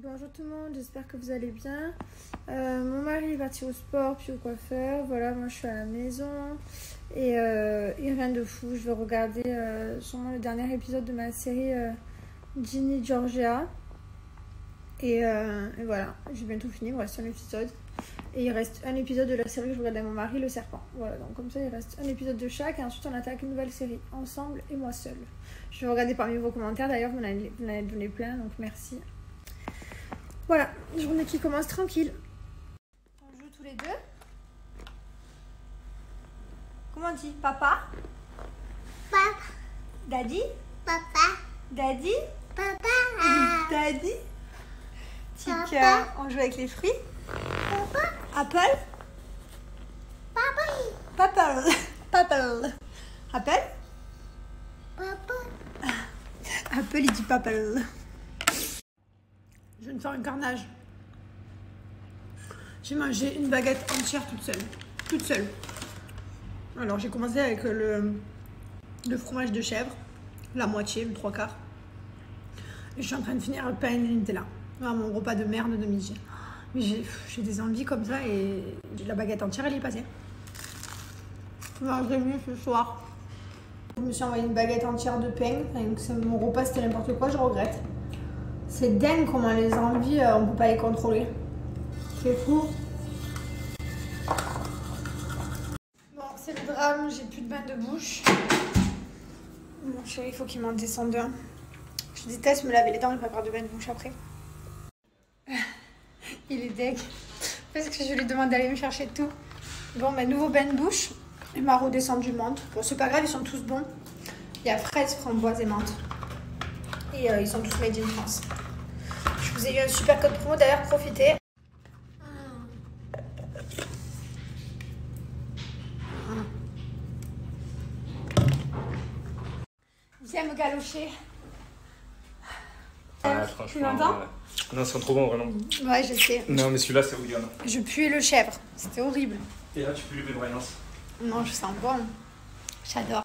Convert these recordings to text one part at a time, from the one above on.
Bonjour tout le monde, j'espère que vous allez bien. Mon mari est parti au sport puis au coiffeur. Voilà, moi je suis à la maison et rien de fou. Je vais regarder sûrement le dernier épisode de ma série Ginny Georgia. Et voilà, j'ai bientôt fini, il me reste un épisode. Et il reste un épisode de la série que je regarde avec mon mari, Le Serpent. Voilà, donc comme ça il reste un épisode de chaque et ensuite on attaque une nouvelle série, ensemble et moi seule. Je vais regarder parmi vos commentaires, d'ailleurs vous en avez donné plein, donc merci. Voilà, journée qui commence tranquille. On joue tous les deux. Comment on dit? Papa? Papa. Daddy? Papa. Daddy? Papa. Daddy? Petit Papa. cœur. On joue avec les fruits. Papa. Apple? Papa. Papel. Papel. Apple? Papa. Apple, il dit papel. Je viens de faire un carnage. J'ai mangé une baguette entière toute seule. Toute seule. Alors j'ai commencé avec le fromage de chèvre. La moitié, le 3/4. Et je suis en train de finir le pain et le Nutella. Ah, mon repas de merde de midi. Mais j'ai des envies comme ça et la baguette entière elle est passée. Alors, j'ai vu ce soir. Je me suis envoyé une baguette entière de pain. Enfin, mon repas c'était n'importe quoi, je regrette. C'est dingue comment les envies, on peut pas les contrôler. C'est fou. Bon, c'est le drame, j'ai plus de bain de bouche. Mon chéri, il faut qu'il m'en descende un. Je déteste me laver les dents et pas faire de bain de bouche après. Il est deg. Parce que je lui demande d'aller me chercher tout. Bon, ben nouveau bain de bouche. Il m'a redescendu menthe. Bon, c'est pas grave, ils sont tous bons. Il y a fraise, framboise et menthe. Et ils sont tous made in France. Je vous ai eu un super code promo, d'ailleurs, profitez. Viens me galocher. Ouais, Tu m'entends? Non, c'est trop bon, vraiment. Ouais, je sais. Non, mais celui-là, c'est William. Je puais le chèvre. C'était horrible. Et là, tu peux lever Briance. Non, je sens bon. J'adore.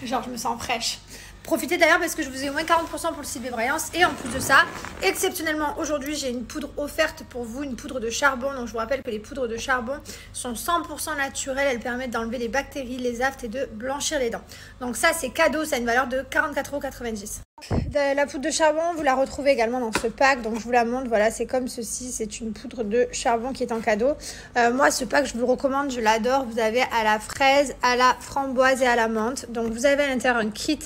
Genre, je me sens fraîche. Profitez d'ailleurs parce que je vous ai au moins 40% pour le site Bébraillance. Et en plus de ça, exceptionnellement, aujourd'hui, j'ai une poudre offerte pour vous, une poudre de charbon. Donc, je vous rappelle que les poudres de charbon sont 100% naturelles. Elles permettent d'enlever les bactéries, les aftes et de blanchir les dents. Donc, ça, c'est cadeau. Ça a une valeur de 44,90 €. La poudre de charbon, vous la retrouvez également dans ce pack. Donc, je vous la montre. Voilà, c'est comme ceci. C'est une poudre de charbon qui est en cadeau. Moi, ce pack, je vous le recommande. Je l'adore. Vous avez à la fraise, à la framboise et à la menthe. Donc, vous avez à l'intérieur un kit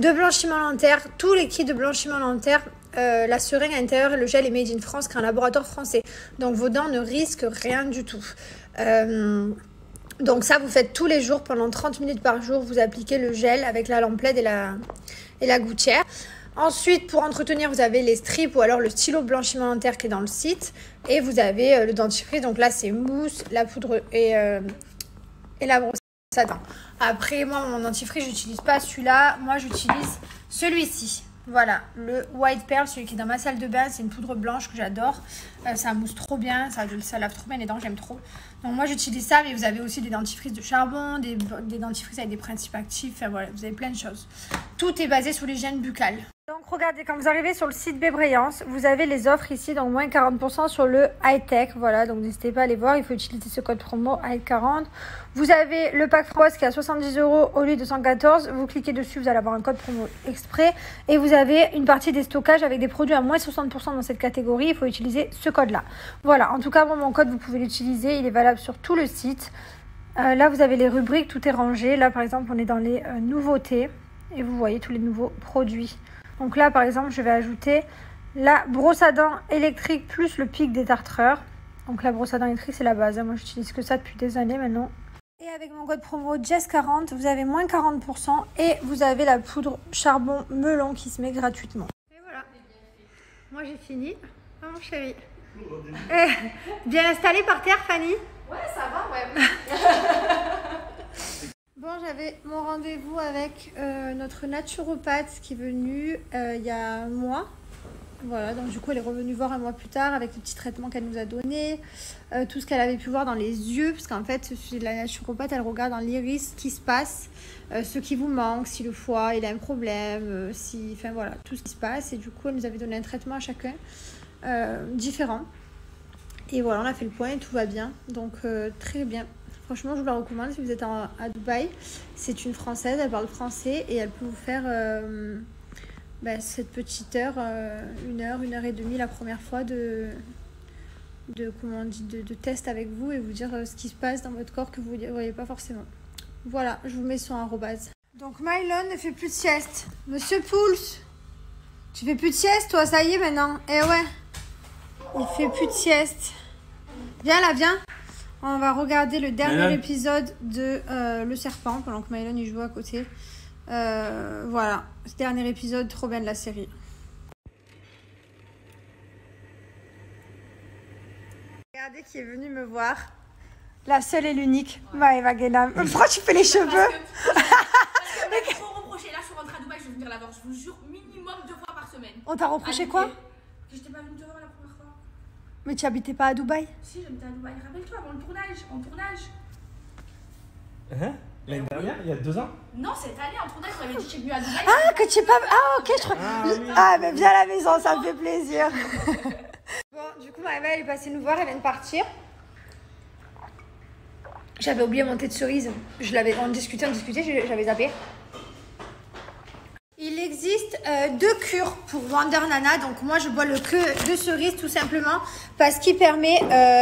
de blanchiment dentaire. Tous les kits de blanchiment dentaire. La seringue à l'intérieur et le gel est made in France, qui est un laboratoire français. Donc, vos dents ne risquent rien du tout. Donc, ça, vous faites tous les jours pendant 30 minutes par jour. Vous appliquez le gel avec la lampe LED et la gouttière. Ensuite, pour entretenir, vous avez les strips ou alors le stylo blanchiment dentaire qui est dans le site. Et vous avez le dentifrice. Donc là, c'est mousse, la poudre et la brosse à dents. Après, moi, mon dentifrice, j'utilise pas celui-là. Moi, j'utilise celui-ci. Voilà, le White Pearl, celui qui est dans ma salle de bain. C'est une poudre blanche que j'adore. Ça mousse trop bien, ça lave trop bien les dents, j'aime trop. Donc moi, j'utilise ça, mais vous avez aussi des dentifrices de charbon, des dentifrices avec des principes actifs. Enfin voilà, vous avez plein de choses. Tout est basé sur l'hygiène buccale. Donc regardez, quand vous arrivez sur le site Bébraillance, vous avez les offres ici, donc moins 40% sur le high-tech. Voilà, donc n'hésitez pas à aller voir, il faut utiliser ce code promo HIGH40. Vous avez le pack framboise qui est à 70 € au lieu de 114. Vous cliquez dessus, vous allez avoir un code promo exprès. Et vous avez une partie des stockages avec des produits à moins 60% dans cette catégorie. Il faut utiliser ce code-là. Voilà, en tout cas, mon code, vous pouvez l'utiliser. Il est valable sur tout le site. Là, vous avez les rubriques, tout est rangé. Là, par exemple, on est dans les nouveautés. Et vous voyez tous les nouveaux produits. Donc là, par exemple, je vais ajouter la brosse à dents électrique plus le pic détartreur. Donc la brosse à dents électrique, c'est la base. Moi, j'utilise que ça depuis des années maintenant. Et avec mon code promo JESS40, vous avez moins 40% et vous avez la poudre charbon melon qui se met gratuitement. Et voilà. Moi, j'ai fini. Ah, mon chéri. Bien installé par terre, Fanny? Ouais, ça va, ouais. Bon, j'avais mon rendez-vous avec notre naturopathe qui est venue il y a un mois. Voilà, donc du coup, elle est revenue voir un mois plus tard avec les petits traitements qu'elle nous a donnés, tout ce qu'elle avait pu voir dans les yeux, parce qu'en fait, la naturopathe, elle regarde dans l'iris ce qui se passe, ce qui vous manque, si le foie il a un problème, si, enfin voilà, tout ce qui se passe. Et du coup, elle nous avait donné un traitement à chacun. différents. Et voilà, on a fait le point et tout va bien. Donc très bien. Franchement, je vous la recommande si vous êtes à Dubaï. C'est une Française, elle parle français et elle peut vous faire cette petite heure, une heure et demie la première fois de test avec vous et vous dire ce qui se passe dans votre corps que vous ne voyez pas forcément. Voilà, je vous mets son arrobase. Donc Mylon ne fait plus de sieste. Monsieur Pouls, tu fais plus de sieste toi, ça y est maintenant. Eh ouais, il fait plus de sieste. Viens là, viens. On va regarder le dernier épisode de Le Serpent pendant que Mylon y joue à côté. Voilà, ce dernier épisode, trop bien de la série. Regardez qui est venu me voir. La seule et l'unique. Maëva Guénam. Pourquoi tu fais les cheveux? Parce que trop reproché. Là, je suis rentrée à Dubaï, je vais venir la voir. Je vous jure, minimum 2 fois par semaine. On t'a reproché quoi? Que je t'ai pas venue te voir la première fois. Mais tu habitais pas à Dubaï? Si, j'habitais à Dubaï. Rappelle-toi, avant le tournage. En tournage. Hein? L'année dernière, il y a 2 ans? Non, cette année, en tournage, j'avais dit que je suis venue à Dubaï. Ah, que tu es pas... Ah, ok, je crois... Ah, mais viens à la maison, ça me fait plaisir. Bon, du coup, Maëva, elle est passée nous voir, elle vient de partir. J'avais oublié mon thé de cerise. On discutait, j'avais zappé. Il existe 2 cures pour Wonder Nana. Donc moi, je bois le que de cerise tout simplement parce qu'il permet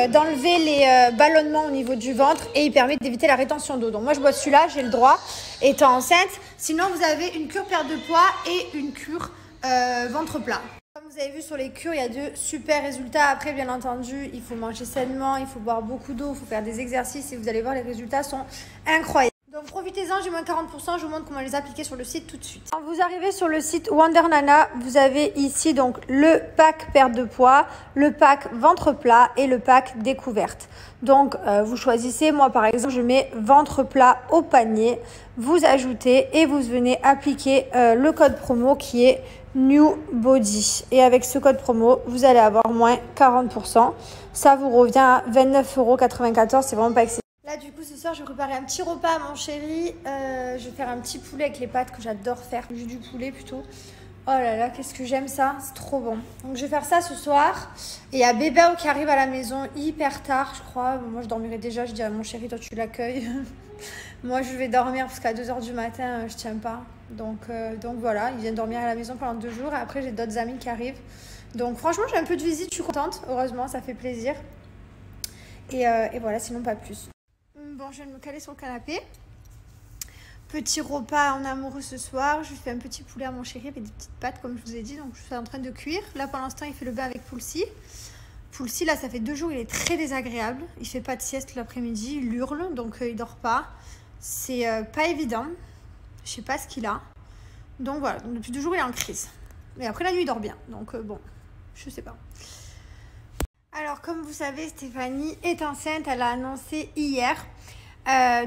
d'enlever les ballonnements au niveau du ventre et il permet d'éviter la rétention d'eau. Donc moi, je bois celui-là, j'ai le droit, étant enceinte. Sinon, vous avez une cure perte de poids et une cure ventre plat. Comme vous avez vu sur les cures, il y a de super résultats. Après, bien entendu, il faut manger sainement, il faut boire beaucoup d'eau, il faut faire des exercices et vous allez voir, les résultats sont incroyables. Donc profitez-en, j'ai moins 40%, je vous montre comment les appliquer sur le site tout de suite. Quand vous arrivez sur le site Wonder Nana, vous avez ici donc le pack perte de poids, le pack ventre plat et le pack découverte. Donc vous choisissez, moi par exemple je mets ventre plat au panier, vous ajoutez et vous venez appliquer le code promo qui est New Body. Et avec ce code promo, vous allez avoir moins 40%. Ça vous revient à 29,94 €, c'est vraiment pas excessif. Là, du coup, ce soir, je vais préparer un petit repas à mon chéri. Je vais faire un petit poulet avec les pâtes que j'adore faire. Juste du poulet plutôt. Oh là là, qu'est-ce que j'aime ça. C'est trop bon. Donc, je vais faire ça ce soir. Et il y a Bébéo qui arrive à la maison hyper tard, je crois. Bon, moi, je dormirai déjà. Je dis à mon chéri, toi, tu l'accueilles. Moi, je vais dormir parce qu'à 2 h du matin, je tiens pas. Donc voilà, il vient dormir à la maison pendant 2 jours. Et après, j'ai d'autres amis qui arrivent. Donc, franchement, j'ai un peu de visite. Je suis contente. Heureusement, ça fait plaisir. Et voilà, sinon, pas plus. Bon, je viens de me caler sur le canapé. Petit repas en amoureux ce soir. Je fais un petit poulet à mon chéri avec des petites pâtes, comme je vous ai dit. Donc, je suis en train de cuire. Là, pour l'instant, il fait le bain avec Poulsi. Poulsi, là, ça fait 2 jours. Il est très désagréable. Il fait pas de sieste l'après-midi. Il hurle, donc il dort pas. C'est pas évident. Je sais pas ce qu'il a. Donc, voilà. Donc, depuis 2 jours, il est en crise. Mais après, la nuit, il dort bien. Donc, bon, je sais pas. Alors, comme vous savez, Stéphanie est enceinte. Elle a annoncé hier.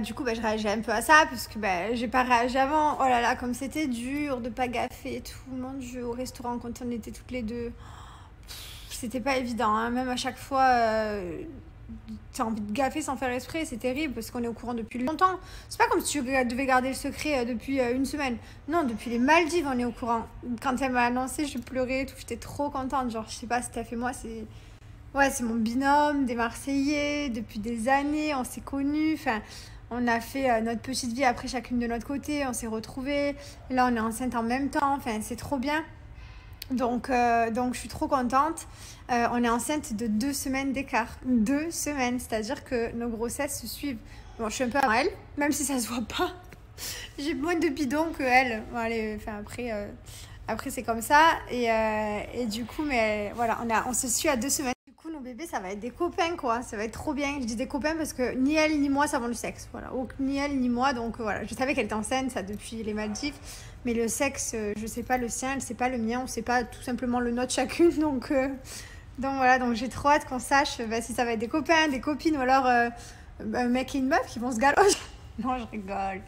Du coup, je réagis un peu à ça parce que j'ai pas réagi avant. Oh là là, comme c'était dur de pas gaffer et tout. Mon Dieu, au restaurant quand on était toutes les deux, c'était pas évident. Hein. Même à chaque fois, t'as envie de gaffer sans faire exprès. C'est terrible parce qu'on est au courant depuis longtemps. C'est pas comme si tu devais garder le secret depuis une semaine. Non, depuis les Maldives, on est au courant. Quand elle m'a annoncé, je pleurais et tout. J'étais trop contente. Genre, je sais pas, Steph et moi, c'est... Ouais, c'est mon binôme, des Marseillais, depuis des années, on s'est connus, enfin, on a fait notre petite vie après chacune de notre côté, on s'est retrouvés, là on est enceinte en même temps, enfin c'est trop bien, donc je suis trop contente. On est enceinte de 2 semaines d'écart, 2 semaines, c'est-à-dire que nos grossesses se suivent. Bon, je suis un peu à elle, même si ça se voit pas, j'ai moins de bidons que elle, bon, allez, enfin après c'est comme ça, et du coup, mais voilà, on se suit à 2 semaines. Nos bébés, ça va être des copains, quoi. Ça va être trop bien. Je dis des copains parce que ni elle ni moi savons le sexe. Voilà. Ni elle ni moi. Donc voilà. Je savais qu'elle était enceinte, ça, depuis les Maldives. Mais le sexe, je sais pas le sien, elle sait pas le mien. On sait pas tout simplement le nôtre chacune. Donc voilà. Donc j'ai trop hâte qu'on sache si ça va être des copains, des copines ou alors un mec et une meuf qui vont se galocher. Non, je rigole.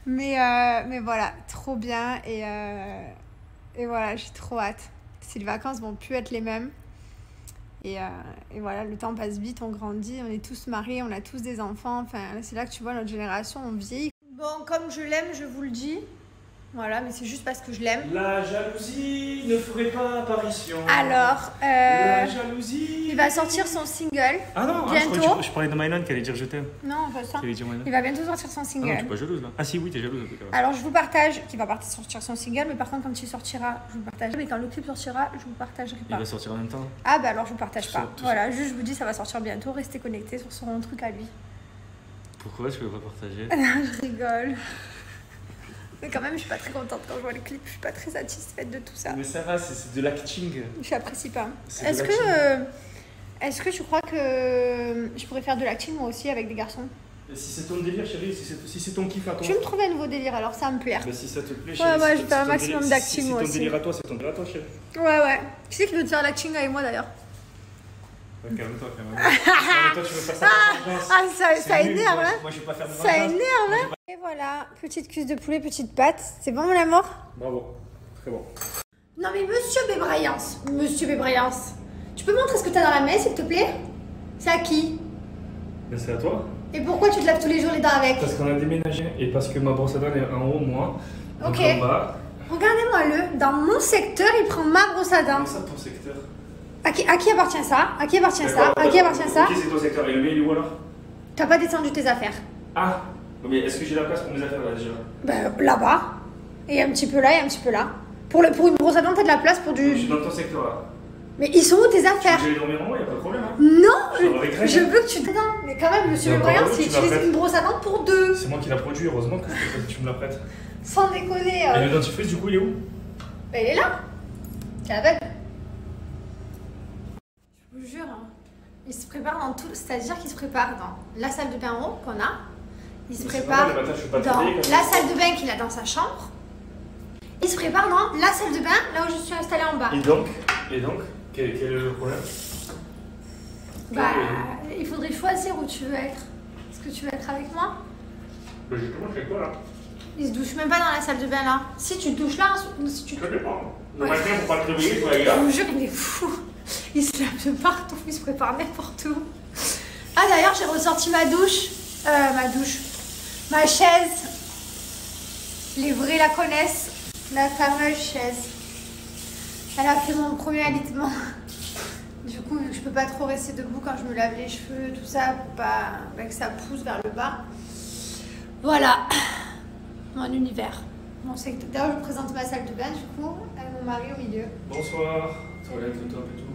Mais voilà. Trop bien. Et voilà, j'ai trop hâte. Si les vacances vont plus être les mêmes. Et voilà, le temps passe vite, on grandit, on est tous mariés, on a tous des enfants. Enfin, c'est là que tu vois notre génération, on vieillit. Bon, comme je l'aime, je vous le dis. Voilà, mais c'est juste parce que je l'aime. La jalousie ne ferait pas apparition. Alors, La jalousie. il va sortir son single. Ah non, bientôt. je parlais de Mylan qui allait dire je t'aime. Non, pas ça. Qui allait dire Mylan. Il va bientôt sortir son Ah non, single. t'es pas jalouse là. Ah si, oui, t'es jalouse un peu quand même. Alors, je vous partage qu'il va sortir son single, mais par contre, quand il sortira, je vous partagerai. Mais quand le clip sortira, je vous partagerai Il pas. va sortir en même temps. Ah, bah alors, je vous partage pas. Tout Voilà, juste, je vous dis, ça va sortir bientôt. Restez connectés sur son truc à lui. Pourquoi je peux pas partager? Je rigole. Mais quand même, je suis pas très contente quand je vois le clip. Je suis pas très satisfaite de tout ça. Mais ça va, c'est de l'acting. Je apprécie pas. C'est Est-ce de est-ce que tu crois que je pourrais faire de l'acting moi aussi avec des garçons? Si c'est ton délire, chérie, si c'est ton kiff à toi. Je vais me trouver un nouveau délire alors, ça va me plaire. Bah, si ça te plaît, Ouais, chérie. ouais, si je ton- vais faire un si ton maximum délire- d'acting, si moi ton aussi. délire à toi, c'est ton délire à toi, chérie. Ouais, ouais. Qui c'est qui veut te faire l'acting avec moi d'ailleurs? Calme-toi, calme-toi, tu veux faire ça par vengeance. Ah, ça C'est nul, énerve, moi, hein? Moi, je vais pas faire de Ça vengeance. énerve, hein? Et voilà, petite cuisse de poulet, petite pâte. C'est bon, mon amour? Bravo, très bon. Non, mais monsieur Bébraillance, tu peux montrer ce que t'as dans la main, s'il te plaît? C'est à qui? Mais c'est à toi. Et pourquoi tu te laves tous les jours les dents avec? Parce qu'on a déménagé et parce que ma brosse à dents est en haut, moi. Donc Ok. en bas. Regardez-moi-le, dans mon secteur, il prend ma brosse à dents. Comment ça, ton secteur? À qui appartient ça? À qui appartient ça? D'accord, À qui appartient ça? Ok, c'est ton secteur. Et le mien, il est où alors? T'as pas descendu tes affaires? Ah, mais est-ce que j'ai la place pour mes affaires là déjà? Ben là-bas. Et un petit peu là et un petit peu là. Pour une brosse à dents, t'as de la place pour Je suis du. dans ton secteur là. Mais ils sont où tes affaires? Si j'allais dormir en haut, y'a pas de problème. Hein. Non! Je t'en aurais créé. Je veux que tu te. Non, mais quand même, monsieur Non, Brian, pardon, s'il tu m'as utilise fait. une brosse à dents pour deux. C'est moi qui l'a produit, heureusement que tu me la prêtes. Sans déconner. Et le dentifrice, du coup, il est où? Ben il est là. Tu la belle. Je vous jure, hein. Il se prépare dans tout. C'est-à-dire qu'il se prépare dans la salle de bain en haut qu'on a. Il se Mais c'est prépare normal, le matin, je suis pas dans travailler, comme la ça. salle de bain qu'il a dans sa chambre. Il se prépare dans la salle de bain, là où je suis installée en bas. Et donc, quel est le problème? Bah, il faudrait choisir où tu veux être. Est-ce que tu veux être avec moi? Logiquement, je fais quoi là? Il se douche même pas dans la salle de bain là. Si tu te douches là, si tu te... Ça dépend. Le matin, pour pas te réveiller, tu vas aller là. Je vous jure, il est fou. Il se lave de partout, il se prépare n'importe où. Ah d'ailleurs, j'ai ressorti ma douche. Ma chaise. Les vrais la connaissent. La fameuse chaise. Elle a fait mon premier alitement. Du coup, vu que je peux pas trop rester debout quand je me lave les cheveux, tout ça, pour pas que ça pousse vers le bas. Voilà. Mon univers. Mon secteur. D'ailleurs, je vous présente ma salle de bain, du coup, avec mon mari au milieu. Bonsoir. Toilette, le top et tout.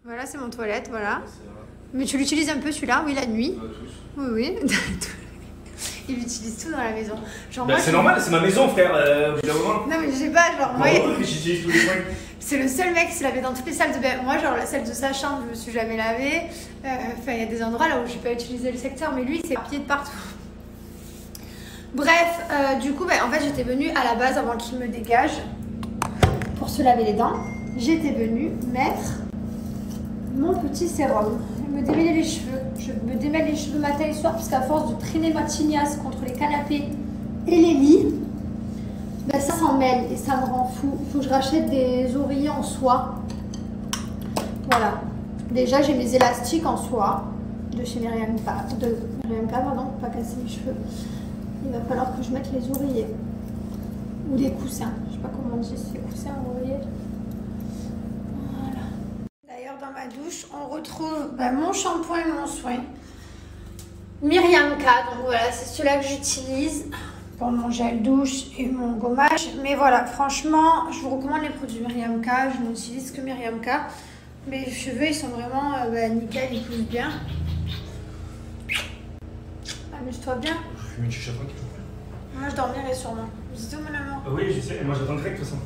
Voilà, c'est mon toilette, voilà. C'est vrai. Mais tu l'utilises un peu celui-là, oui, la nuit. On a tous. Oui, oui. Il utilise tout dans la maison. Genre, Bah, moi, c'est je- normal, c'est ma maison, frère. Au bout d'un moment. Non, mais je sais pas, genre, moi, J'utilise tous les points. c'est le seul mec qui se lavait dans toutes les salles de bain. Moi, genre, la salle de sa chambre, je me suis jamais lavée. Enfin, il y a des endroits là où j'ai pas utilisé le secteur, mais lui, c'est pied de partout. Bref, du coup, en fait, j'étais venue à la base avant qu'il me dégage pour se laver les dents. J'étais venue mettre mon petit sérum. Je me démêler les cheveux. Je me démêle les cheveux matin et soir, parce qu'à force de traîner ma tignasse contre les canapés et les lits, ben ça s'en mêle et ça me rend fou. Il faut que je rachète des oreillers en soie. Voilà. Déjà, j'ai mes élastiques en soie de chez Myriam K, pardon, pour pas casser mes cheveux. Il va falloir que je mette les oreillers ou des coussins. Je sais pas comment on dit, c'est coussins ou oreillers. Voilà. D'ailleurs, dans ma douche, on retrouve mon shampoing et mon soin. Myriam K, donc voilà, c'est ceux-là que j'utilise pour mon gel douche et mon gommage. Mais voilà, franchement, je vous recommande les produits Myriam K. Je n'utilise que Myriam K. Mes cheveux, ils sont vraiment nickel, ils poussent bien. Amuse-toi bien. Je fume une chicha tranquille. Moi, je dormirai sûrement. C'est tout, mon amour. Oui, je sais, moi j'attendrai de toute façon.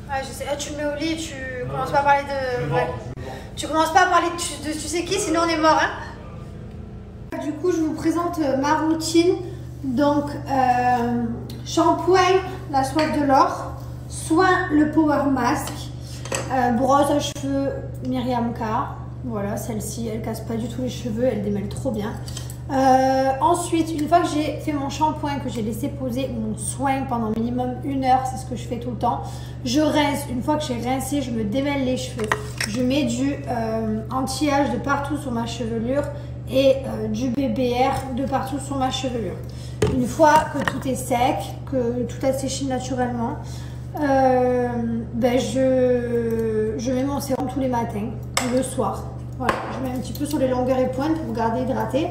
Ouais, je sais. Ah, tu le mets au lit et tu Non, commences pas à parler de... Je me Ouais. vends. Tu commences pas à parler de tu sais qui, sinon on est mort, hein. Du coup, je vous présente ma routine. Donc, shampoing, la soie de l'or, soin, le power mask, brosse à cheveux, Myriam K. Voilà, celle-ci, elle casse pas du tout les cheveux, elle démêle trop bien. Ensuite, une fois que j'ai fait mon shampoing, que j'ai laissé poser mon soin pendant minimum 1 heure, c'est ce que je fais tout le temps, je rince. Une fois que j'ai rincé, je me démêle les cheveux. Je mets du anti-âge de partout sur ma chevelure et du BBR de partout sur ma chevelure. une fois que tout est sec, que tout a séché naturellement, ben je mets mon sérum tous les matins, le soir. Voilà, je mets un petit peu sur les longueurs et pointes pour garder hydraté.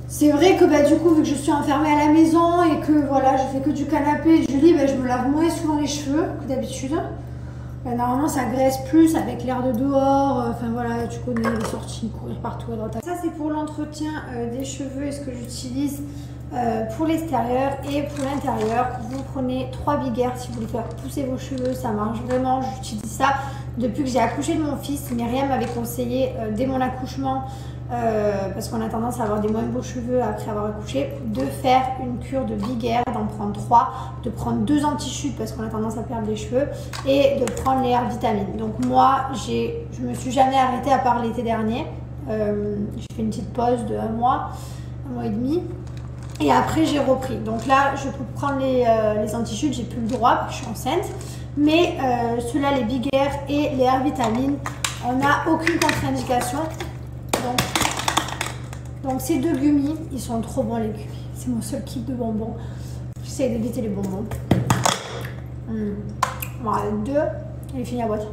C'est vrai que bah, du coup, vu que je suis enfermée à la maison et que voilà, je fais que du canapé et du lit, bah, je me lave moins souvent les cheveux que d'habitude. Bah, normalement, ça graisse plus avec l'air de dehors. Enfin voilà, tu connais les sorties, courir partout à droite. Ça, c'est pour l'entretien des cheveux et ce que j'utilise pour l'extérieur et pour l'intérieur. Vous prenez 3 Big Air si vous voulez faire pousser vos cheveux. Ça marche vraiment. J'utilise ça depuis que j'ai accouché de mon fils. Myriam m'avait conseillé dès mon accouchement. Parce qu'on a tendance à avoir des moins beaux cheveux après avoir accouché, de faire une cure de Big Air, d'en prendre 3, de prendre 2 anti-chutes parce qu'on a tendance à perdre les cheveux et de prendre les Air vitamines. Donc moi, je me suis jamais arrêtée à part l'été dernier. J'ai fait une petite pause de 1 mois et demi. Et après, j'ai repris. Donc là, je peux prendre les anti-chutes, j'ai plus le droit parce que je suis enceinte. Mais ceux-là, les Big Air et les Air vitamines, on n'a aucune contre-indication. Donc ces 2 gummies, ils sont trop bons les gummies. C'est mon seul kiff de bonbons. J'essaie d'éviter les bonbons. Voilà, 2, il est fini la boîte.